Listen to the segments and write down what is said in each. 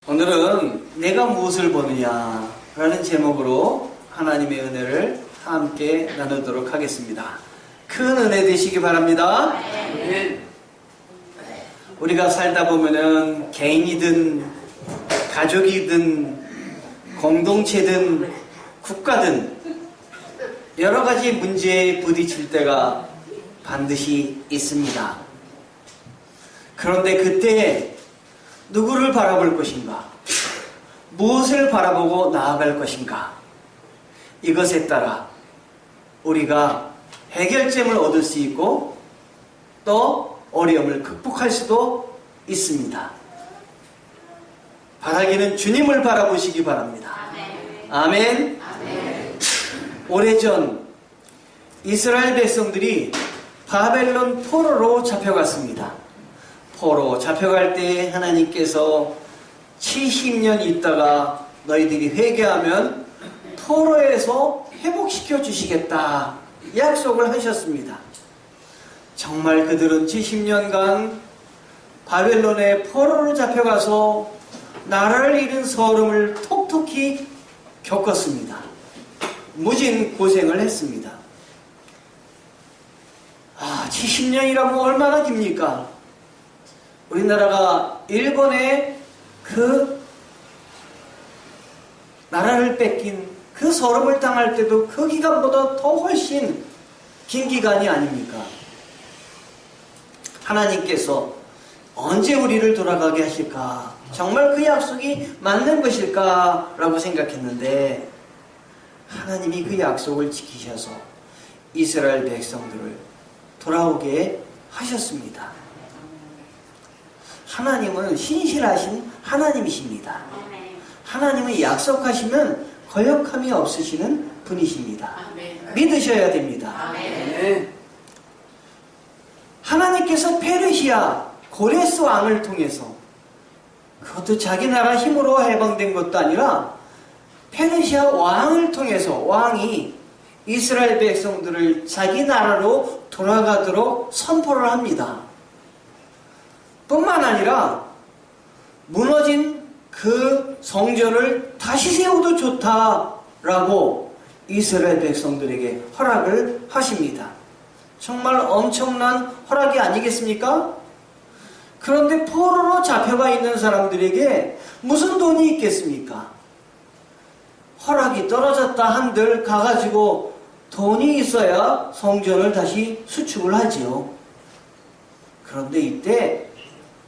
오늘은 내가 무엇을 보느냐 라는 제목으로 하나님의 은혜를 함께 나누도록 하겠습니다. 큰 은혜 되시기 바랍니다. 우리가 살다 보면은 개인이든 가족이든 공동체든 국가든 여러 가지 문제에 부딪힐 때가 반드시 있습니다. 그런데 그때 누구를 바라볼 것인가? 무엇을 바라보고 나아갈 것인가? 이것에 따라 우리가 해결점을 얻을 수 있고 또 어려움을 극복할 수도 있습니다. 바라기는 주님을 바라보시기 바랍니다. 아멘. 아멘. 오래전 이스라엘 백성들이 바벨론 포로로 잡혀갔습니다. 포로 잡혀갈 때 하나님께서 70년 있다가 너희들이 회개하면 포로에서 회복시켜 주시겠다 약속을 하셨습니다. 정말 그들은 70년간 바벨론의 포로로 잡혀가서 나라를 잃은 서름을 톡톡히 겪었습니다. 무진 고생을 했습니다. 70년이라면 얼마나 깁니까? 우리나라가 일본의 그 나라를 뺏긴 그 서름을 당할 때도 그 기간보다 더 훨씬 긴 기간이 아닙니까? 하나님께서 언제 우리를 돌아가게 하실까? 정말 그 약속이 맞는 것일까? 라고 생각했는데 하나님이 그 약속을 지키셔서 이스라엘 백성들을 돌아오게 하셨습니다. 하나님은 신실하신 하나님이십니다. 하나님은 약속하시면 거역함이 없으시는 분이십니다. 믿으셔야 됩니다. 하나님께서 페르시아 고레스 왕을 통해서 그것도 자기 나라 힘으로 해방된 것도 아니라 페르시아 왕을 통해서 왕이 이스라엘 백성들을 자기 나라로 돌아가도록 선포를 합니다. 뿐만 아니라 무너진 그 성전을 다시 세워도 좋다라고 이스라엘 백성들에게 허락을 하십니다. 정말 엄청난 허락이 아니겠습니까? 그런데 포로로 잡혀가 있는 사람들에게 무슨 돈이 있겠습니까? 허락이 떨어졌다 한들 가가지고 돈이 있어야 성전을 다시 수축을 하지요. 그런데 이때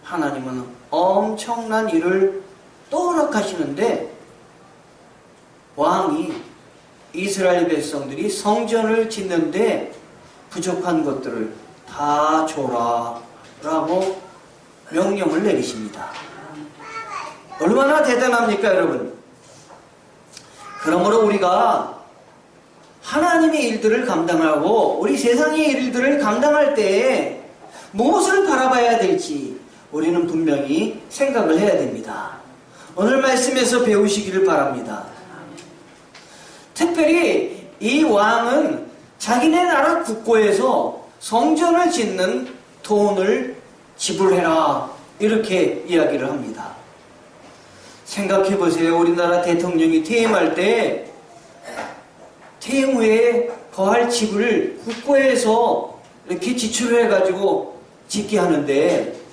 하나님은 엄청난 일을 또 허락하시는데 왕이 이스라엘 백성들이 성전을 짓는데 부족한 것들을 다 줘라 라고 명령을 내리십니다. 얼마나 대단합니까 여러분? 그러므로 우리가 하나님의 일들을 감당하고 우리 세상의 일들을 감당할 때에 무엇을 바라봐야 될지 우리는 분명히 생각을 해야 됩니다. 오늘 말씀에서 배우시기를 바랍니다. 특별히 이 왕은 자기네 나라 국고에서 성전을 짓는 돈을 지불해라 이렇게 이야기를 합니다. 생각해 보세요. 우리나라 대통령이 퇴임할 때 퇴임 후에 거할 집을 국고에서 이렇게 지출을 해가지고 짓게 하는데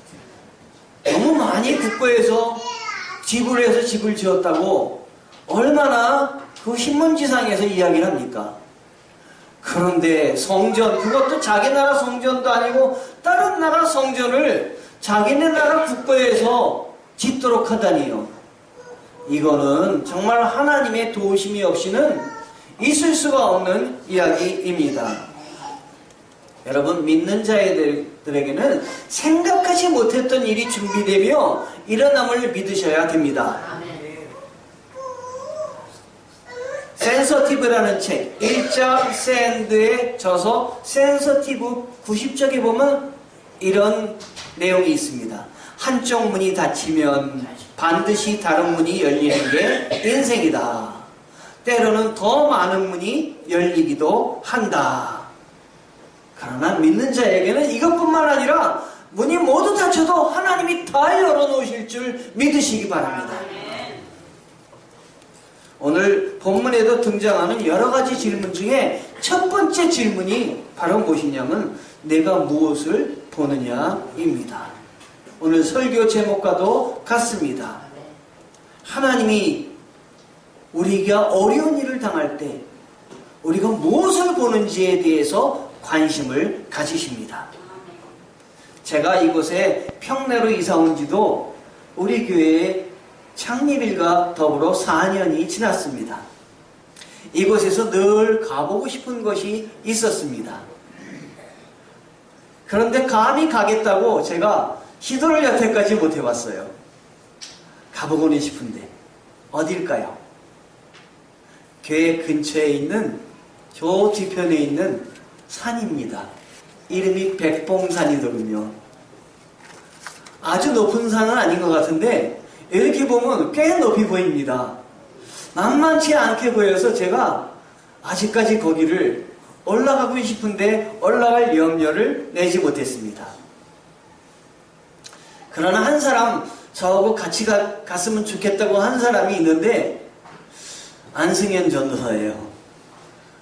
너무 많이 국고에서 지불해서 집을 지었다고 얼마나 그 신문지상에서 이야기를 합니까? 그런데 성전, 그것도 자기 나라 성전도 아니고 다른 나라 성전을 자기네 나라 국고에서 짓도록 하다니요. 이거는 정말 하나님의 도우심이 없이는 있을 수가 없는 이야기입니다. 여러분, 믿는 자들에게는 생각하지 못했던 일이 준비되며 일어남을 믿으셔야 됩니다. 센서티브라는 책, 1장 샌드에 져서 센서티브 90쪽에 보면 이런 내용이 있습니다. 한쪽 문이 닫히면 반드시 다른 문이 열리는 게 인생이다. 때로는 더 많은 문이 열리기도 한다. 그러나 믿는 자에게는 이것뿐만 아니라 문이 모두 닫혀도 하나님이 다 열어놓으실 줄 믿으시기 바랍니다. 오늘 본문에도 등장하는 여러 가지 질문 중에 첫 번째 질문이 바로 무엇이냐면 내가 무엇을 보느냐입니다. 오늘 설교 제목과도 같습니다. 하나님이 우리가 어려운 일을 당할 때 우리가 무엇을 보는지에 대해서 관심을 가지십니다. 제가 이곳에 평내로 이사 온 지도 우리 교회의 창립일과 더불어 4년이 지났습니다. 이곳에서 늘 가보고 싶은 것이 있었습니다. 그런데 감히 가겠다고 제가 시도를 여태까지 못 해봤어요. 가보고는 싶은데 어딜까요? 교회 근처에 있는 저 뒤편에 있는 산입니다. 이름이 백봉산이더군요. 아주 높은 산은 아닌 것 같은데 이렇게 보면 꽤 높이 보입니다. 만만치 않게 보여서 제가 아직까지 거기를 올라가고 싶은데 올라갈 염려를 내지 못했습니다. 그러나 한 사람, 저하고 같이 갔으면 좋겠다고 한 사람이 있는데 안승현 전도사예요.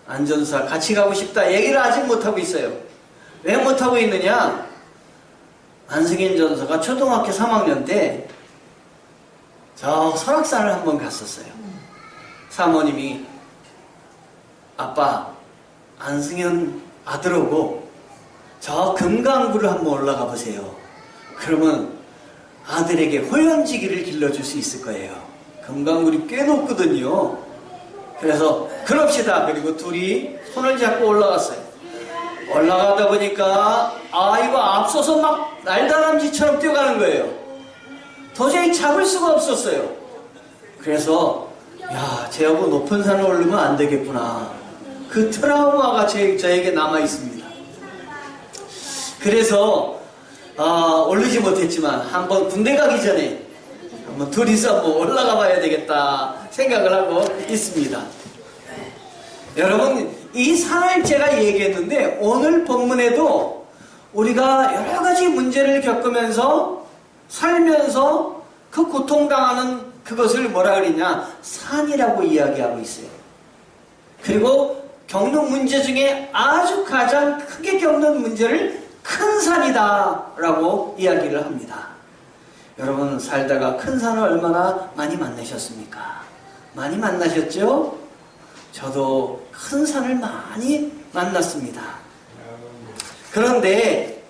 안 전도사 같이 가고 싶다 얘기를 아직 못하고 있어요. 왜 못하고 있느냐? 안승현 전도사가 초등학교 3학년 때 저 설악산을 한번 갔었어요. 사모님이 아빠 안승현 아들하고 저 금강구를 한번 올라가 보세요. 그러면 아들에게 호연지기를 길러줄 수 있을 거예요. 금강굴이 꽤 높거든요. 그래서 그럽시다. 그리고 둘이 손을 잡고 올라갔어요. 올라가다 보니까 아이가 앞서서 막 날다람쥐처럼 뛰어가는 거예요. 도저히 잡을 수가 없었어요. 그래서 야, 쟤하고 높은 산을 오르면 안 되겠구나. 그 트라우마가 저에게 남아 있습니다. 그래서 오르지 못했지만 한번 군대 가기 전에 한번 둘이서 한번 올라가 봐야 되겠다 생각을 하고 있습니다. 여러분, 이 산을 제가 얘기했는데 오늘 본문에도 우리가 여러 가지 문제를 겪으면서 살면서 그 고통당하는 그것을 뭐라 그러냐? 산이라고 이야기하고 있어요. 그리고 겪는 문제 중에 아주 가장 크게 겪는 문제를 큰 산이다 라고 이야기를 합니다. 여러분, 살다가 큰 산을 얼마나 많이 만나셨습니까? 많이 만나셨죠? 저도 큰 산을 많이 만났습니다. 그런데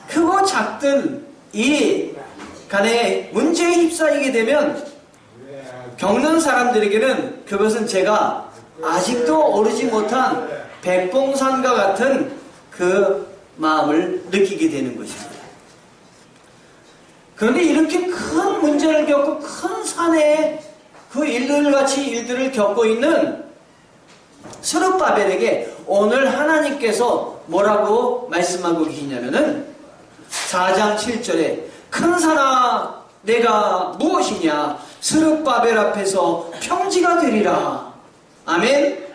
크고 작든 이 간에 문제에 휩싸이게 되면 겪는 사람들에게는 그것은 제가 아직도 오르지 못한 백봉산과 같은 그 마음을 느끼게 되는 것입니다. 그런데 이렇게 큰 문제를 겪고 큰 산에 그 일들을 겪고 있는 스룹바벨에게 오늘 하나님께서 뭐라고 말씀하고 계시냐면은 4장 7절에 큰 산아 내가 무엇이냐 스룹바벨 앞에서 평지가 되리라. 아멘.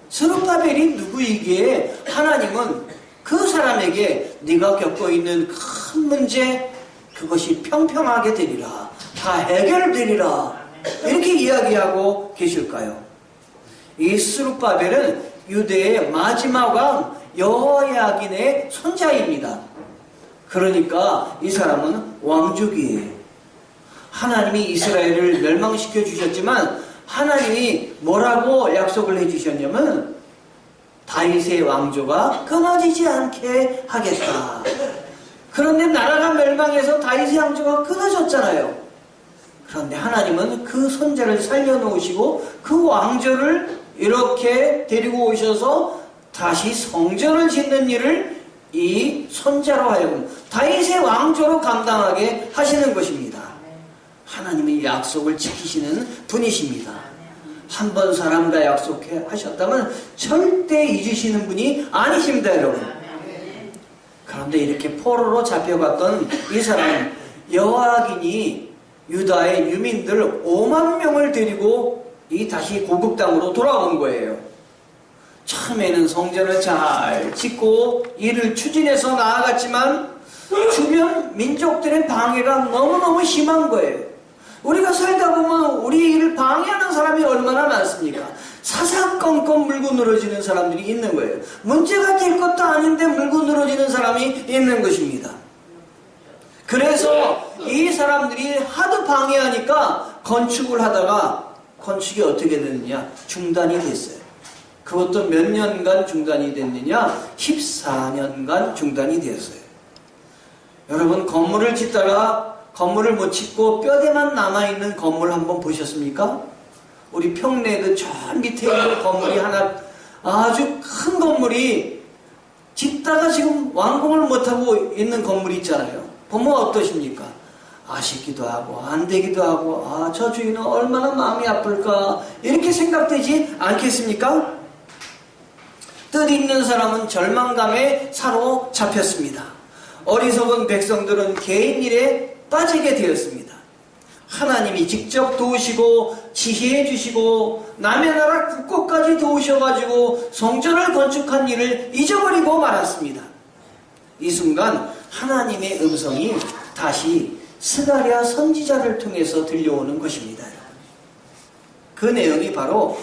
스룹바벨이 누구이기에 하나님은 그 사람에게 네가 겪고 있는 큰 문제 그것이 평평하게 되리라. 다 해결되리라. 이렇게 이야기하고 계실까요? 이 스룹바벨은 유대의 마지막 왕 여호야긴의 손자입니다. 그러니까 이 사람은 왕족이에요. 하나님이 이스라엘을 멸망시켜 주셨지만 하나님이 뭐라고 약속을 해주셨냐면 다윗의 왕조가 끊어지지 않게 하겠다. 그런데 나라가 멸망해서 다윗의 왕조가 끊어졌잖아요. 그런데 하나님은 그 손자를 살려놓으시고 그 왕조를 이렇게 데리고 오셔서 다시 성전을 짓는 일을 이 손자로 하여금 다윗의 왕조로 감당하게 하시는 것입니다. 하나님이 약속을 지키시는 분이십니다. 한 번 사람과 약속하셨다면 절대 잊으시는 분이 아니십니다, 여러분. 그런데 이렇게 포로로 잡혀갔던 이 사람 여호야긴이 유다의 유민들 5만 명을 데리고 다시 고국 땅으로 돌아온 거예요. 처음에는 성전을 잘 짓고 일을 추진해서 나아갔지만 주변 민족들의 방해가 너무너무 심한 거예요. 우리가 살다 보면 우리 일을 방해하는 사람이 얼마나 많습니까? 사사건건 물고 늘어지는 사람들이 있는 거예요. 문제가 될 것도 아닌데 물고 늘어지는 사람이 있는 것입니다. 그래서 이 사람들이 하도 방해하니까 건축을 하다가 건축이 어떻게 됐느냐? 중단이 됐어요. 그것도 몇 년간 중단이 됐느냐? 14년간 중단이 되었어요. 여러분, 건물을 짓다가 건물을 못 짓고 뼈대만 남아있는 건물 한번 보셨습니까? 우리 평내도 저 밑에 있는 건물이 하나, 아주 큰 건물이 짓다가 지금 완공을 못하고 있는 건물이 있잖아요. 보면 어떠십니까? 아쉽기도 하고 안 되기도 하고, 저 주인은 얼마나 마음이 아플까, 이렇게 생각되지 않겠습니까? 뜻있는 사람은 절망감에 사로잡혔습니다. 어리석은 백성들은 개인 일에 빠지게 되었습니다. 하나님이 직접 도우시고 지혜해 주시고 남의 나라 국고까지 도우셔가지고 성전을 건축한 일을 잊어버리고 말았습니다. 이 순간 하나님의 음성이 다시 스가랴 선지자를 통해서 들려오는 것입니다. 그 내용이 바로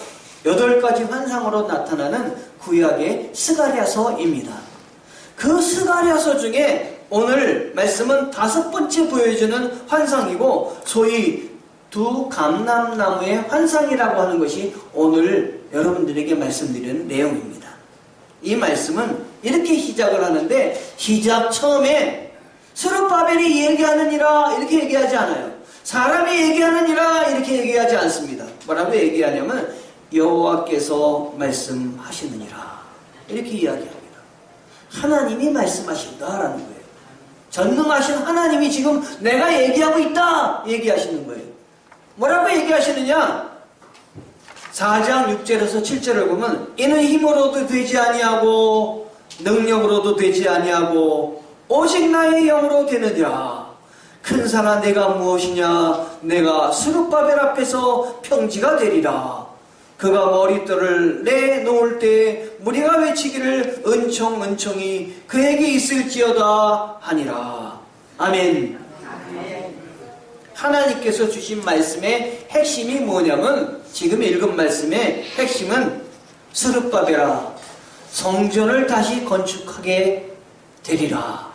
8가지 환상으로 나타나는 구약의 스가랴서입니다. 그 스가랴서 중에 오늘 말씀은 5번째 보여주는 환상이고, 소위 두 감람나무의 환상이라고 하는 것이 오늘 여러분들에게 말씀드리는 내용입니다. 이 말씀은 이렇게 시작을 하는데, 시작 처음에 스룹바벨이 얘기하느니라 이렇게 얘기하지 않아요. 사람이 얘기하느니라 이렇게 얘기하지 않습니다. 뭐라고 얘기하냐면 여호와께서 말씀하시느니라 이렇게 이야기합니다. 하나님이 말씀하신다라는 거예요. 전능하신 하나님이 지금 내가 얘기하고 있다 얘기하시는 거예요. 뭐라고 얘기하시느냐? 4장 6절에서 7절을 보면 이는 힘으로도 되지 아니하고 능력으로도 되지 아니하고 오직 나의 영으로 되느니라. 큰 산아 내가 무엇이냐? 내가 스룹바벨 앞에서 평지가 되리라. 그가 머릿돌을 내놓을 때 무리가 외치기를 은총 은총이 그에게 있을지어다 하니라. 아멘. 하나님께서 주신 말씀의 핵심이 뭐냐면, 지금 읽은 말씀의 핵심은 스룹바벨아 성전을 다시 건축하게 되리라.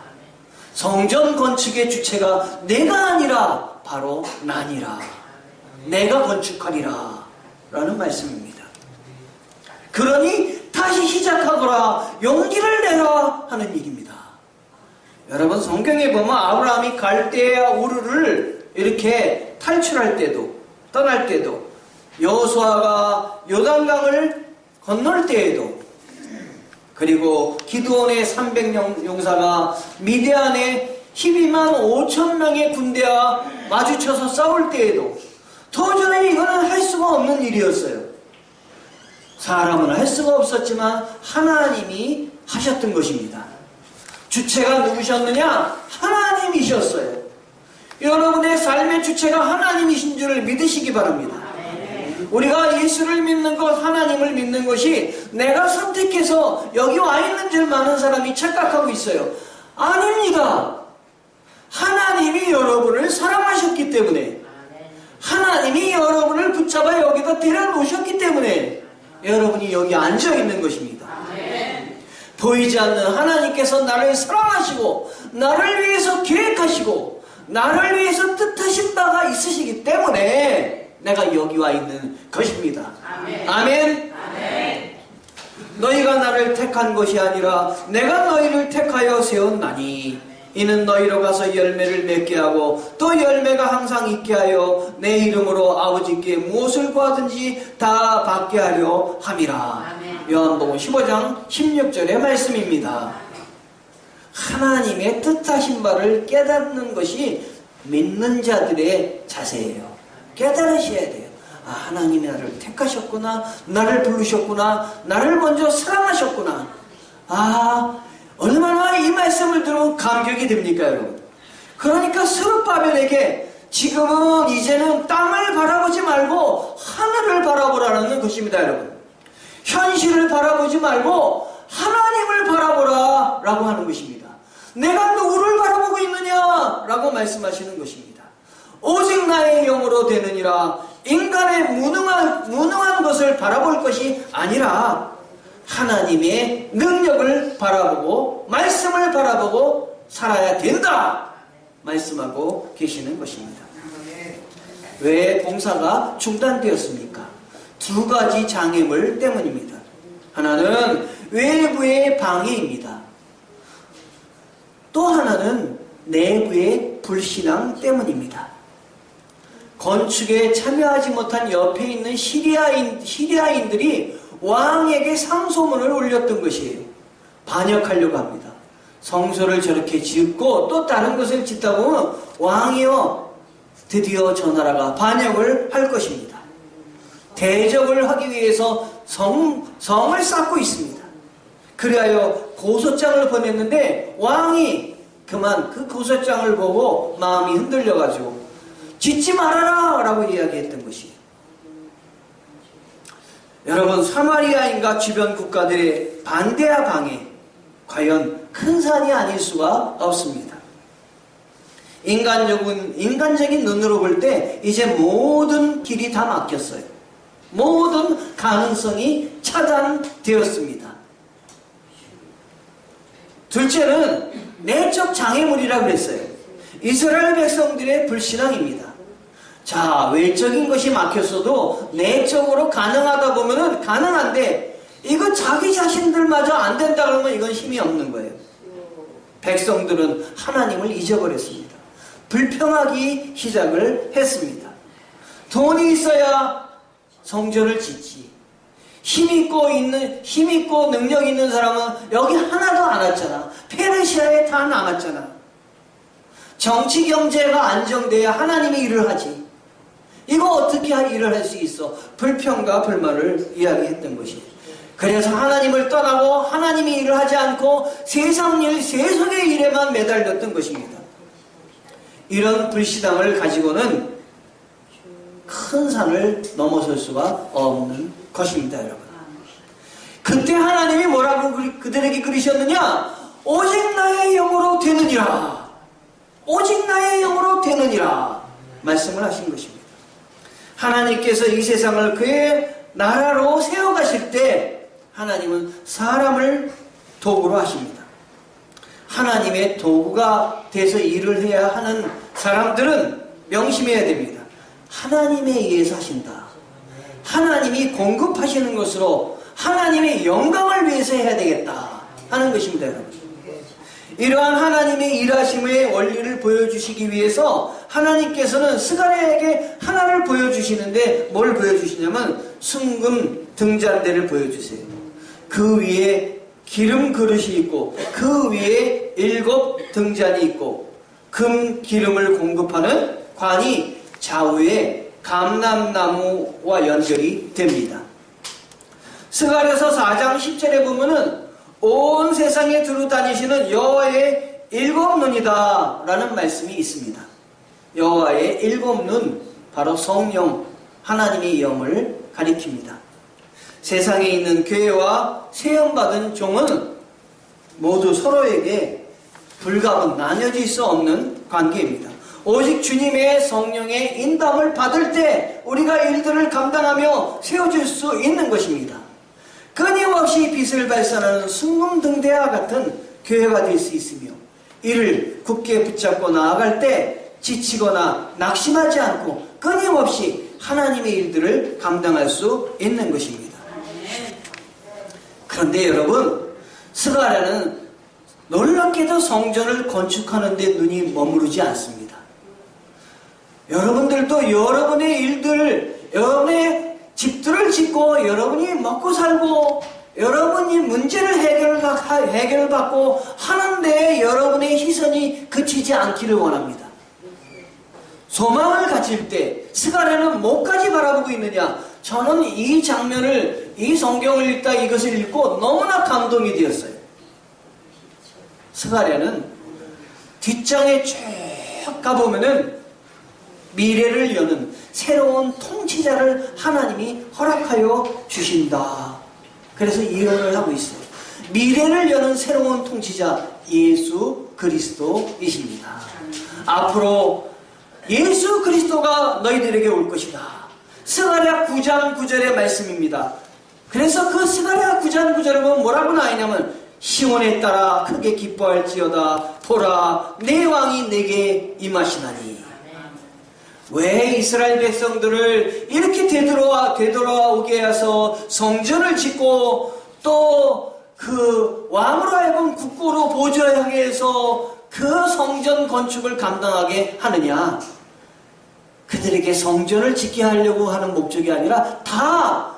성전 건축의 주체가 내가 아니라 바로 나니라. 내가 건축하리라 라는 말씀입니다. 그러니 다시 시작하거라, 용기를 내라 하는 일입니다. 여러분, 성경에 보면 아브라함이 갈대아 우르를 이렇게 탈출할 때도, 떠날 때도, 여호수아가 요단강을 건널 때에도, 그리고 기드온의 300용사가 미디안의 12만 5천 명의 군대와 마주쳐서 싸울 때에도 도저히 이거는 할 수가 없는 일이었어요. 사람은 할 수가 없었지만 하나님이 하셨던 것입니다. 주체가 누구셨느냐? 하나님이셨어요. 여러분의 삶의 주체가 하나님이신 줄을 믿으시기 바랍니다. 우리가 예수를 믿는 것, 하나님을 믿는 것이 내가 선택해서 여기 와 있는 줄 많은 사람이 착각하고 있어요. 아닙니다. 하나님이 여러분을 사랑하셨기 때문에, 하나님이 여러분을 붙잡아 여기다 데려놓으셨기 때문에 여러분이 여기 앉아 있는 것입니다. 보이지 않는 하나님께서 나를 사랑하시고 나를 위해서 계획하시고 나를 위해서 뜻하신 바가 있으시기 때문에 내가 여기 와 있는 것입니다. 아멘. 아멘. 아멘. 너희가 나를 택한 것이 아니라 내가 너희를 택하여 세웠나니 이는 너희로 가서 열매를 맺게 하고 또 열매가 항상 있게 하여 내 이름으로 아버지께 무엇을 구하든지 다 받게 하려 함이라. 아멘. 요한복음 15장 16절의 말씀입니다. 하나님의 뜻하신 바를 깨닫는 것이 믿는 자들의 자세예요. 깨달으셔야 돼요. 하나님이 나를 택하셨구나, 나를 부르셨구나, 나를 먼저 사랑하셨구나. 얼마나 이 말씀을 들으면 감격이 됩니까, 여러분? 그러니까 스룹바벨에게 지금은 이제는 땅을 바라보지 말고 하늘을 바라보라는 것입니다, 여러분. 현실을 바라보지 말고 하나님을 바라보라 라고 하는 것입니다. 내가 누구를 바라보고 있느냐? 라고 말씀하시는 것입니다. 오직 나의 영으로 되느니라. 인간의 무능한 것을 바라볼 것이 아니라 하나님의 능력을 바라보고 말씀을 바라보고 살아야 된다 말씀하고 계시는 것입니다. 왜 봉사가 중단되었습니까? 두 가지 장애물 때문입니다. 하나는 외부의 방해입니다. 또 하나는 내부의 불신앙 때문입니다. 건축에 참여하지 못한 옆에 있는 시리아인들이 왕에게 상소문을 올렸던 것이에요. 반역하려고 합니다. 성소를 저렇게 짓고 또 다른 것을 짓다 보면 왕이요, 드디어 저 나라가 반역을 할 것입니다. 대적을 하기 위해서 성을 쌓고 있습니다. 그리하여 고소장을 보냈는데 왕이 그만 그 고소장을 보고 마음이 흔들려가지고 짓지 말아라 라고 이야기했던 것이에요. 여러분, 사마리아인과 주변 국가들의 반대와 방해, 과연 큰 산이 아닐 수가 없습니다. 인간적인 눈으로 볼 때 이제 모든 길이 다 막혔어요. 모든 가능성이 차단되었습니다. 둘째는 내적 장애물이라고 그랬어요. 이스라엘 백성들의 불신앙입니다. 자, 외적인 것이 막혔어도 내적으로 가능하다 보면은 가능한데 이거 자기 자신들마저 안 된다 그러면 이건 힘이 없는 거예요. 백성들은 하나님을 잊어버렸습니다. 불평하기 시작을 했습니다. 돈이 있어야 성전을 짓지. 힘있고 능력 있는 사람은 여기 하나도 안 왔잖아. 페르시아에 다 남았잖아. 정치 경제가 안정돼야 하나님이 일을 하지. 이거 어떻게 일을 할 수 있어? 불평과 불만을 이야기했던 것이에요. 그래서 하나님을 떠나고 하나님이 일을 하지 않고 세상 일, 세속의 일에만 매달렸던 것입니다. 이런 불신앙을 가지고는 큰 산을 넘어설 수가 없는 것입니다, 여러분. 그때 하나님이 뭐라고 그들에게 그러셨느냐? 오직 나의 영으로 되느니라. 오직 나의 영으로 되느니라 말씀을 하신 것입니다. 하나님께서 이 세상을 그의 나라로 세워가실 때 하나님은 사람을 도구로 하십니다. 하나님의 도구가 돼서 일을 해야 하는 사람들은 명심해야 됩니다. 하나님에 의해서 하신다. 하나님이 공급하시는 것으로 하나님의 영광을 위해서 해야 되겠다 하는 것입니다, 여러분. 이러한 하나님의 일하심의 원리를 보여주시기 위해서 하나님께서는 스가랴에게 하나를 보여주시는데 뭘 보여주시냐면 순금 등잔대를 보여주세요. 그 위에 기름 그릇이 있고 그 위에 7 등잔이 있고 금 기름을 공급하는 관이 좌우에 감람나무와 연결이 됩니다. 스가랴서 4장 10절에 보면은 온 세상에 두루 다니시는 여호와의 7 눈이다 라는 말씀이 있습니다. 여호와의 7 눈, 바로 성령, 하나님의 영을 가리킵니다. 세상에 있는 교회와 세움받은 종은 모두 서로에게 불가분, 나뉘어질 수 없는 관계입니다. 오직 주님의 성령의 인담을 받을 때 우리가 일들을 감당하며 세워질 수 있는 것입니다. 끊임없이 빛을 발산하는 순금등대와 같은 교회가 될 수 있으며 이를 굳게 붙잡고 나아갈 때 지치거나 낙심하지 않고 끊임없이 하나님의 일들을 감당할 수 있는 것입니다. 그런데 여러분, 스가랴는 놀랍게도 성전을 건축하는 데 눈이 머무르지 않습니다. 여러분들도 여러분의 일들, 여러분의 집들을 짓고 여러분이 먹고 살고 여러분이 문제를 해결받고 하는데 여러분의 시선이 그치지 않기를 원합니다. 소망을 가질 때 스가랴는 뭐까지 바라보고 있느냐? 저는 이 장면을, 이 성경을 읽다 이것을 읽고 너무나 감동이 되었어요. 스가랴는 뒷장에 쭉 가보면은 미래를 여는 새로운 통치자를 하나님이 허락하여 주신다. 그래서 예언을 하고 있어요. 미래를 여는 새로운 통치자 예수 그리스도이십니다. 앞으로 예수 그리스도가 너희들에게 올 것이다. 스가랴 9장 9절의 말씀입니다. 그래서 그 스가랴 9장 9절을 보면 뭐라고 나와있냐면 시온에 따라 크게 기뻐할지어다. 보라 내 왕이 내게 임하시나니. 왜 이스라엘 백성들을 이렇게 되돌아오게 해서 성전을 짓고 또 그 왕으로 하여금 국고로 보좌하게 해서 그 성전 건축을 감당하게 하느냐? 그들에게 성전을 짓게 하려고 하는 목적이 아니라 다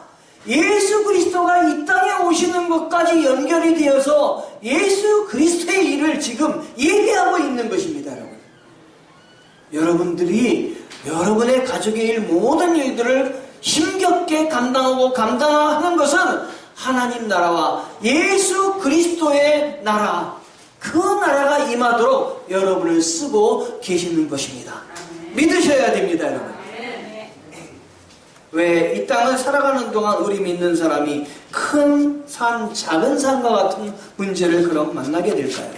예수 그리스도가 이 땅에 오시는 것까지 연결이 되어서 예수 그리스도의 일을 지금 예비하고 있는 것입니다, 여러분. 여러분들이 여러분의 가족의 일 모든 일들을 힘겹게 감당하는 것은 하나님 나라와 예수 그리스도의 나라, 그 나라가 임하도록 여러분을 쓰고 계시는 것입니다. 믿으셔야 됩니다, 여러분. 왜 이 땅을 살아가는 동안 우리 믿는 사람이 큰 산, 작은 산과 같은 문제를 그럼 만나게 될까요?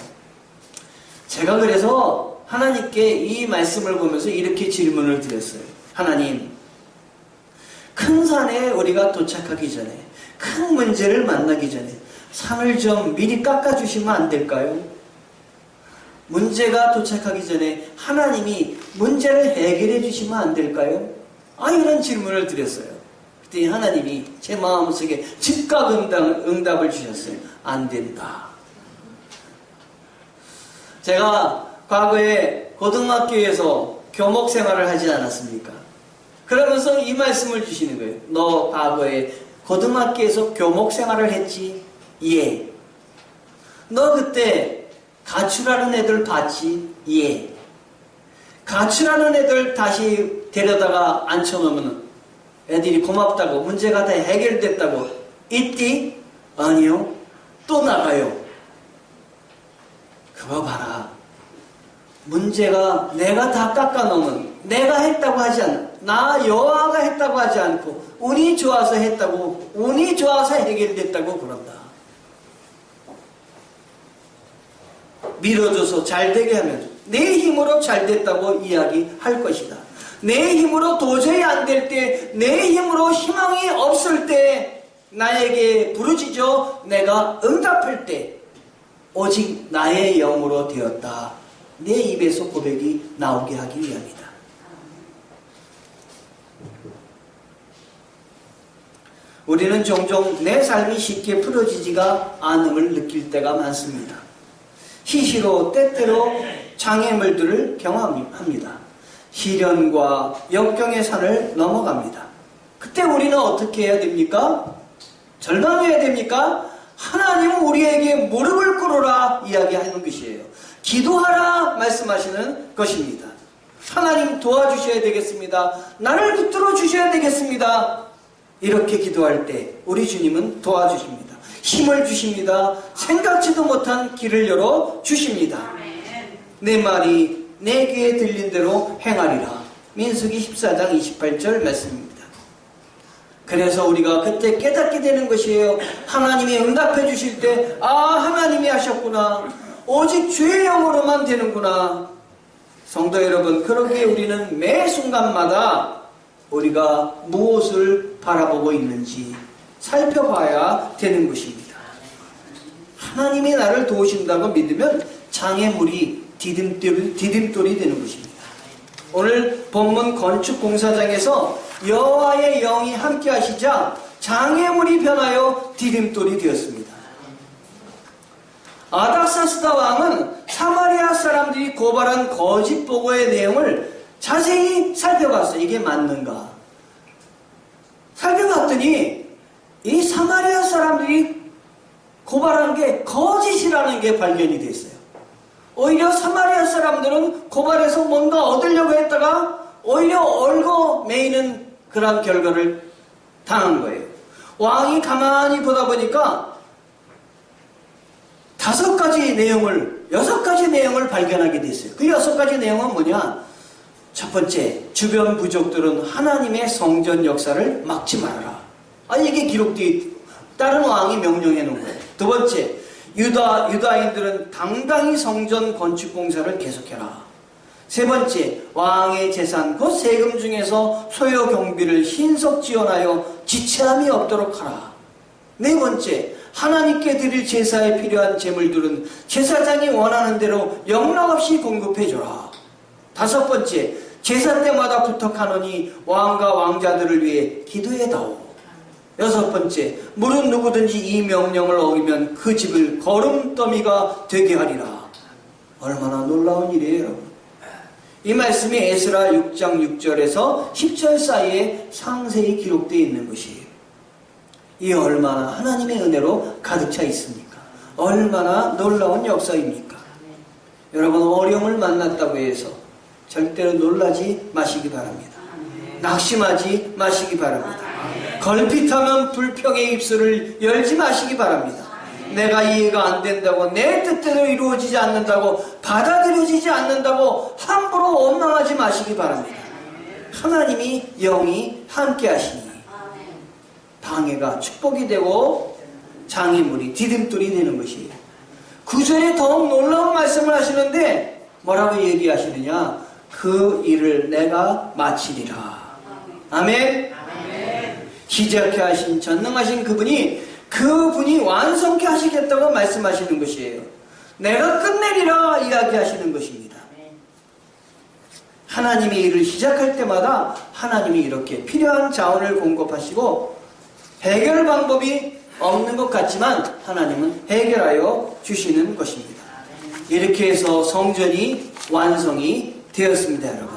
제가 그래서 하나님께 이 말씀을 보면서 이렇게 질문을 드렸어요. 하나님, 큰 산에 우리가 도착하기 전에, 큰 문제를 만나기 전에 산을 좀 미리 깎아주시면 안 될까요? 문제가 도착하기 전에 하나님이 문제를 해결해 주시면 안 될까요? 이런 질문을 드렸어요. 그때 하나님이 제 마음속에 즉각 응답을 주셨어요. 안 된다. 제가 과거에 고등학교에서 교목 생활을 하지 않았습니까? 그러면서 이 말씀을 주시는 거예요. 너 과거에 고등학교에서 교목 생활을 했지? 예. 너 그때 가출하는 애들 봤지? 예. 가출하는 애들 다시 데려다가 앉혀놓으면 애들이 고맙다고 문제가 다 해결됐다고 있디? 아니요. 또 나가요. 그거 봐라. 문제가 내가 다 깎아놓으면 내가 했다고 하지 않아. 나 여호와가 했다고 하지 않고 운이 좋아서 했다고, 운이 좋아서 해결됐다고 그런다. 밀어줘서 잘되게 하면 내 힘으로 잘됐다고 이야기할 것이다. 내 힘으로 도저히 안 될 때, 내 힘으로 희망이 없을 때 나에게 부르짖어 내가 응답할 때 오직 나의 영으로 되었다. 내 입에서 고백이 나오게 하기 위함이다. 우리는 종종 내 삶이 쉽게 풀어지지가 않음을 느낄 때가 많습니다. 희시로 때때로 장애물들을 경험합니다. 시련과 역경의 산을 넘어갑니다. 그때 우리는 어떻게 해야 됩니까? 절망해야 됩니까? 하나님은 우리에게 무릎을 꿇어라 이야기하는 것이에요. 기도하라 말씀하시는 것입니다. 하나님 도와주셔야 되겠습니다. 나를 붙들어 주셔야 되겠습니다. 이렇게 기도할 때 우리 주님은 도와주십니다. 힘을 주십니다. 생각지도 못한 길을 열어 주십니다. 내 말이 내 귀에 들린 대로 행하리라. 민수기 14장 28절 말씀입니다. 그래서 우리가 그때 깨닫게 되는 것이에요. 하나님이 응답해 주실 때 하나님이 하셨구나. 오직 주의 영으로만 되는구나. 성도 여러분, 그러기에 우리는 매 순간마다 우리가 무엇을 바라보고 있는지 살펴봐야 되는 것입니다. 하나님이 나를 도우신다고 믿으면 장애물이 디딤돌이 되는 것입니다. 오늘 본문 건축공사장에서 여호와의 영이 함께 하시자 장애물이 변하여 디딤돌이 되었습니다. 아닥사스다 왕은 사마리아 사람들이 고발한 거짓 보고의 내용을 자세히 살펴봤어요. 이게 맞는가? 살펴봤더니 이 사마리아 사람들이 고발한 게 거짓이라는 게 발견이 됐어요. 오히려 사마리아 사람들은 고발해서 뭔가 얻으려고 했다가 오히려 얼고 매이는 그런 결과를 당한 거예요. 왕이 가만히 보다 보니까 6가지 내용을 발견하게 됐어요. 그 6가지 내용은 뭐냐? 첫 번째, 주변 부족들은 하나님의 성전 역사를 막지 말아라. 이게 기록되어 있고 다른 왕이 명령해 놓은 거예요. 두 번째, 유다인들은 당당히 성전 건축 공사를 계속해라. 세 번째, 왕의 재산 곧 세금 중에서 소요 경비를 신속 지원하여 지체함이 없도록 하라. 네 번째, 하나님께 드릴 제사에 필요한 제물들은 제사장이 원하는 대로 영락없이 공급해줘라. 다섯 번째, 제사 때마다 부탁하노니 왕과 왕자들을 위해 기도해다오. 여섯 번째, 무릇 누구든지 이 명령을 어기면 그 집을 거름더미가 되게 하리라. 얼마나 놀라운 일이에요, 여러분. 이 말씀이 에스라 6장 6절에서 10절 사이에 상세히 기록되어 있는 것이에요. 이 얼마나 하나님의 은혜로 가득 차 있습니까? 얼마나 놀라운 역사입니까? 여러분, 어려움을 만났다고 해서 절대로 놀라지 마시기 바랍니다. 낙심하지 마시기 바랍니다. 걸핏하면 불평의 입술을 열지 마시기 바랍니다. 내가 이해가 안 된다고, 내 뜻대로 이루어지지 않는다고, 받아들여지지 않는다고 함부로 원망하지 마시기 바랍니다. 하나님이 영이 함께 하시니 방해가 축복이 되고 장애물이 디딤돌이 되는 것이에요. 9절에 더욱 놀라운 말씀을 하시는데 뭐라고 얘기하시느냐? 그 일을 내가 마치리라. 아멘. 시작해 하신 전능하신 그분이 완성케 하시겠다고 말씀하시는 것이에요. 내가 끝내리라 이야기하시는 것입니다. 하나님의 일을 시작할 때마다 하나님이 이렇게 필요한 자원을 공급하시고 해결 방법이 없는 것 같지만 하나님은 해결하여 주시는 것입니다. 이렇게 해서 성전이 완성이 되었습니다, 여러분.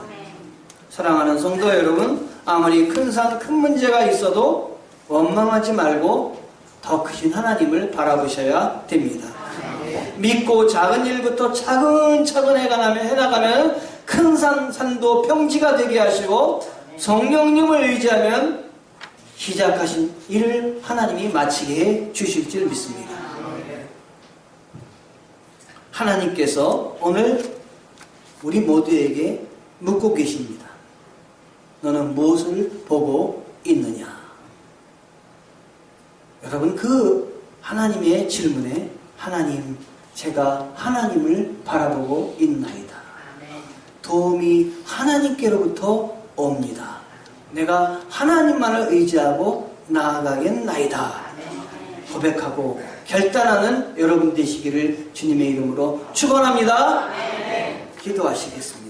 사랑하는 성도 여러분, 아무리 큰 문제가 있어도 원망하지 말고 더 크신 하나님을 바라보셔야 됩니다. 믿고 작은 일부터 차근차근 해나가면 큰 산도 평지가 되게 하시고 성령님을 의지하면 시작하신 일을 하나님이 마치게 해 주실 줄 믿습니다. 하나님께서 오늘 우리 모두에게 묻고 계십니다. 너는 무엇을 보고 있느냐? 여러분, 그 하나님의 질문에 하나님, 제가 하나님을 바라보고 있나이다. 도움이 하나님께로부터 옵니다. 내가 하나님만을 의지하고 나아가겠나이다. 고백하고 결단하는 여러분 되시기를 주님의 이름으로 축원합니다. 기도하시겠습니다.